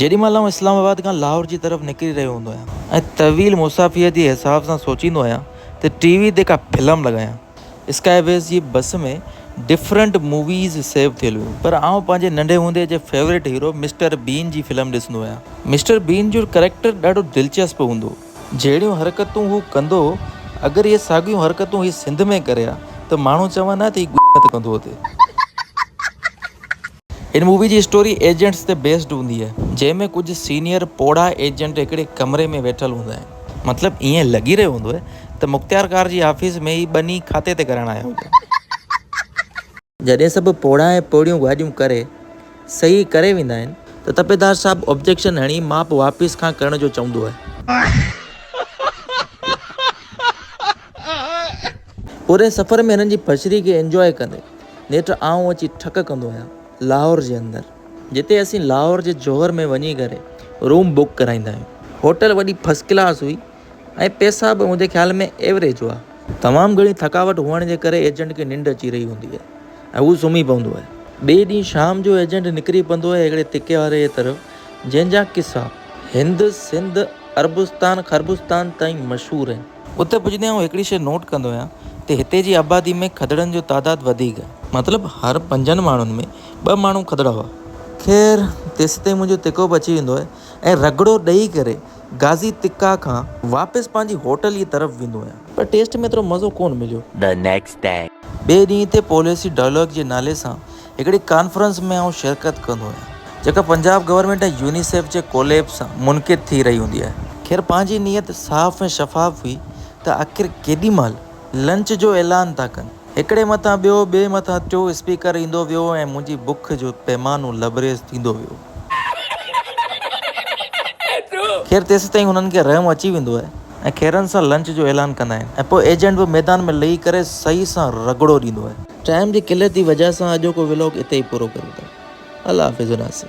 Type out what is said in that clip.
जेॾीमहिल आउं इस्लामाबाद खां लाहौर जी तरफ़ निकिरी रहियो हूंदो आहियां ऐं तवील मुसाफ़िरीअ जे हिसाब सां सोचींदो आहियां त टीवी ते का फिल्म लॻायां। स्काईवेज़ जी बस में डिफरेंट मूवीज़ सेव थियल हुयूं, पर आउं पंहिंजे नंढे हूंदे जे फेवरेट हीरो मिस्टर बीन जी फिल्म ॾिसंदो आहियां। मिस्टर बीन जो कैरेक्टर ॾाढो दिलचस्प हूंदो। जहिड़ियूं हरकतूं हू कंदो, अगरि इहे साॻियूं हरकतूं हीउ सिंध में करे हा त माण्हू चवंदा त हीउ गुजरात कंदो हुते। इन मूवी जी स्टोरी एजेंट्स ते बेस्ड हूंदी आहे, जंहिंमें कुझु सीनियर पोड़ा एजेंट हिकिड़े कमरे में वेठल हूंदा आहिनि। मतिलबु ईअं लॻी रहियो हूंदो आहे त मुख़्तियार कार जी ऑफिस में ई ॿनी खाते ते करणु आया हूंदा। जॾहिं सभु पोड़ा ऐं पोड़ियूं ॻाल्हियूं करे सही करे वेंदा आहिनि त तपेदार साहब ऑब्जेक्शन हणी माप वापसि खां करण जो चवंदो आहे। पूरे सफ़र में हिननि जी बछड़ी खे एंजॉय कंदे नेठि आउं अची ठक कंदो आहियां लाहौर जे अंदरि, जिते असीं लाहौर जे जौहर में वञी करे रूम बुक कराईंदा आहियूं। होटल वॾी फर्स्ट क्लास हुई ऐं पैसा बि मुंहिंजे ख़्याल में एवरेज हुआ। तमामु घणी थकावट हुअण जे करे एजेंट खे निंड अची रही हूंदी आहे ऐं हू सुम्ही पवंदो आहे। ॿिए ॾींहुं शाम जो एजेंट निकिरी पवंदो आहे हिकिड़े तिके वारे जे तरफ़, जंहिंजा किसा हिंद सिंध अरबुस्तान खरबुस्तान ताईं मशहूरु आहिनि। उते पुॼंदे आउं हिकिड़ी शइ नोट कंदो आहियां त हिते जी आबादी में खदड़नि जो तादादु वधीक आहे। मतिलबु हर 5 माण्हुनि में 2 माण्हू खदड़ा हुआ। ख़ैर तेसि ताईं मुंहिंजो तिको बि अची वेंदो आहे ऐं रगड़ो ॾेई करे गाज़ी तिका खां वापसि पंहिंजी होटल जी तरफ़ वेंदो आहियां, पर टेस्ट में एतिरो मज़ो कोन मिलियो। ॿिए ॾींहं ते पॉलिसी डायलॉग जे नाले सां हिकिड़ी कॉन्फ्रेंस में आउं शिरकत कंदो आहियां, जेका पंजाब गवर्नमेंट ऐं यूनिसेफ जे कोलैब सां मुनक़िद थी रही हूंदी आहे। ख़ैर पंहिंजी नीयत साफ़ ऐं शफ़ाफ़ हुई त आख़िर केॾीमहिल लंच जो ऐलान था कनि। हिकिड़े मथां ॿियो, ॿिए मथां टियों स्पीकर ईंदो वियो ऐं मुंहिंजी बुख जो पैमानो लबरेज़ थींदो वियो। ख़ैर तेसि ताईं हुननि खे रहम अची वेंदो आहे ऐं खैरनि सां लंच जो ऐलान कंदा आहिनि ऐं पोइ एजेंट बि मैदान में लही करे सही सां रगड़ो ॾींदो आहे। टाइम जी किल्लत जी वजह सां अॼोको व्लॉग इते ई पूरो करूं था। अल्लाह हाफ़िज़ नासिर।